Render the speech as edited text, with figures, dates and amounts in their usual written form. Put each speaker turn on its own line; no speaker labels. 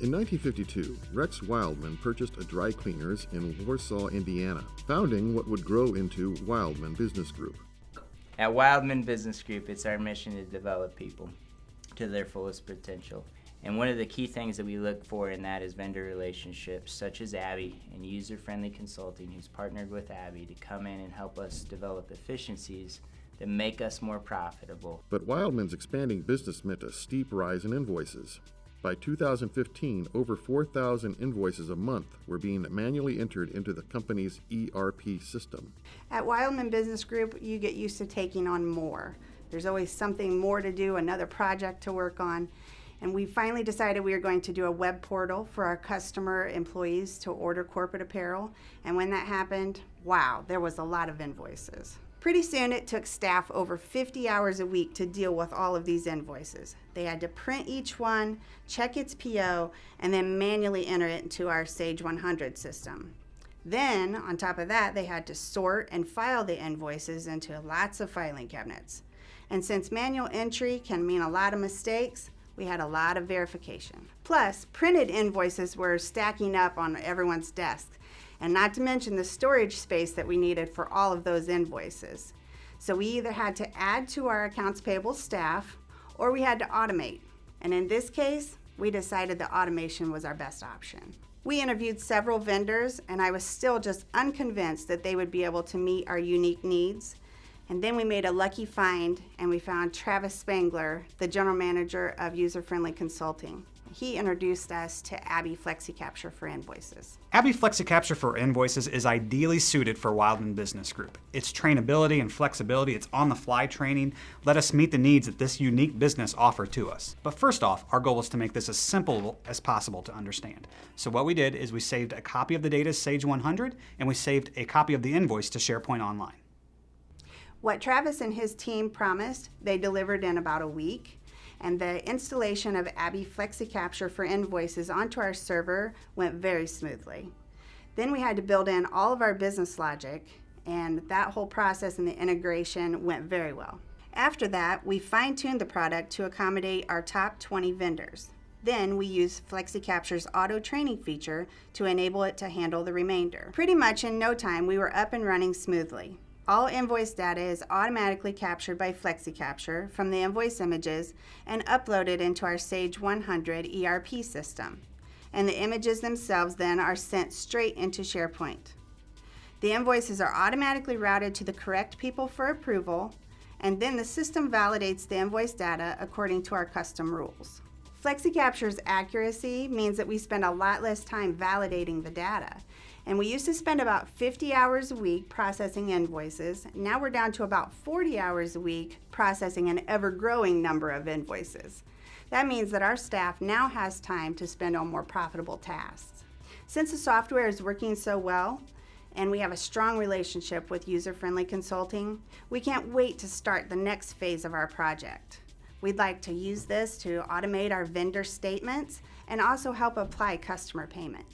In 1952, Rex Wildman purchased a dry cleaners in Warsaw, Indiana, founding what would grow into Wildman Business Group.
At Wildman Business Group, it's our mission to develop people to their fullest potential. And one of the key things that we look for in that is vendor relationships, such as ABBYY and user-friendly consulting, who's partnered with ABBYY to come in and help us develop efficiencies that make us more profitable.
But Wildman's expanding business meant a steep rise in invoices. By 2015, over 4,000 invoices a month were being manually entered into the company's ERP system.
At Wildman Business Group, you get used to taking on more. There's always something more to do, another project to work on. And we finally decided we were going to do a web portal for our customer employees to order corporate apparel. And when that happened, wow, there was a lot of invoices. Pretty soon it took staff over 50 hours a week to deal with all of these invoices. They had to print each one, check its PO, and then manually enter it into our Sage 100 system. Then, on top of that, they had to sort and file the invoices into lots of filing cabinets. And since manual entry can mean a lot of mistakes, we had a lot of verification. Plus, printed invoices were stacking up on everyone's desk, and not to mention the storage space that we needed for all of those invoices. So we either had to add to our accounts payable staff, or we had to automate. And in this case, we decided that automation was our best option. We interviewed several vendors, and I was still just unconvinced that they would be able to meet our unique needs. And then we made a lucky find, and we found Travis Spangler, the general manager of User Friendly Consulting. He introduced us to ABBYY FlexiCapture for Invoices.
ABBYY FlexiCapture for Invoices is ideally suited for Wildman Business Group. Its trainability and flexibility, its on-the-fly training, let us meet the needs that this unique business offered to us. But first off, our goal was to make this as simple as possible to understand. So what we did is we saved a copy of the data to Sage 100, and we saved a copy of the invoice to SharePoint Online.
What Travis and his team promised, they delivered in about a week. And the installation of ABBYY FlexiCapture for Invoices onto our server went very smoothly. Then we had to build in all of our business logic, and that whole process and the integration went very well. After that, we fine-tuned the product to accommodate our top 20 vendors. Then we used FlexiCapture's auto training feature to enable it to handle the remainder. Pretty much in no time, we were up and running smoothly. All invoice data is automatically captured by FlexiCapture from the invoice images and uploaded into our Sage 100 ERP system. And the images themselves then are sent straight into SharePoint. The invoices are automatically routed to the correct people for approval, and then the system validates the invoice data according to our custom rules. FlexiCapture's accuracy means that we spend a lot less time validating the data. And we used to spend about 50 hours a week processing invoices. Now we're down to about 40 hours a week processing an ever-growing number of invoices. That means that our staff now has time to spend on more profitable tasks. Since the software is working so well, and we have a strong relationship with User Friendly Consulting, we can't wait to start the next phase of our project. We'd like to use this to automate our vendor statements and also help apply customer payment.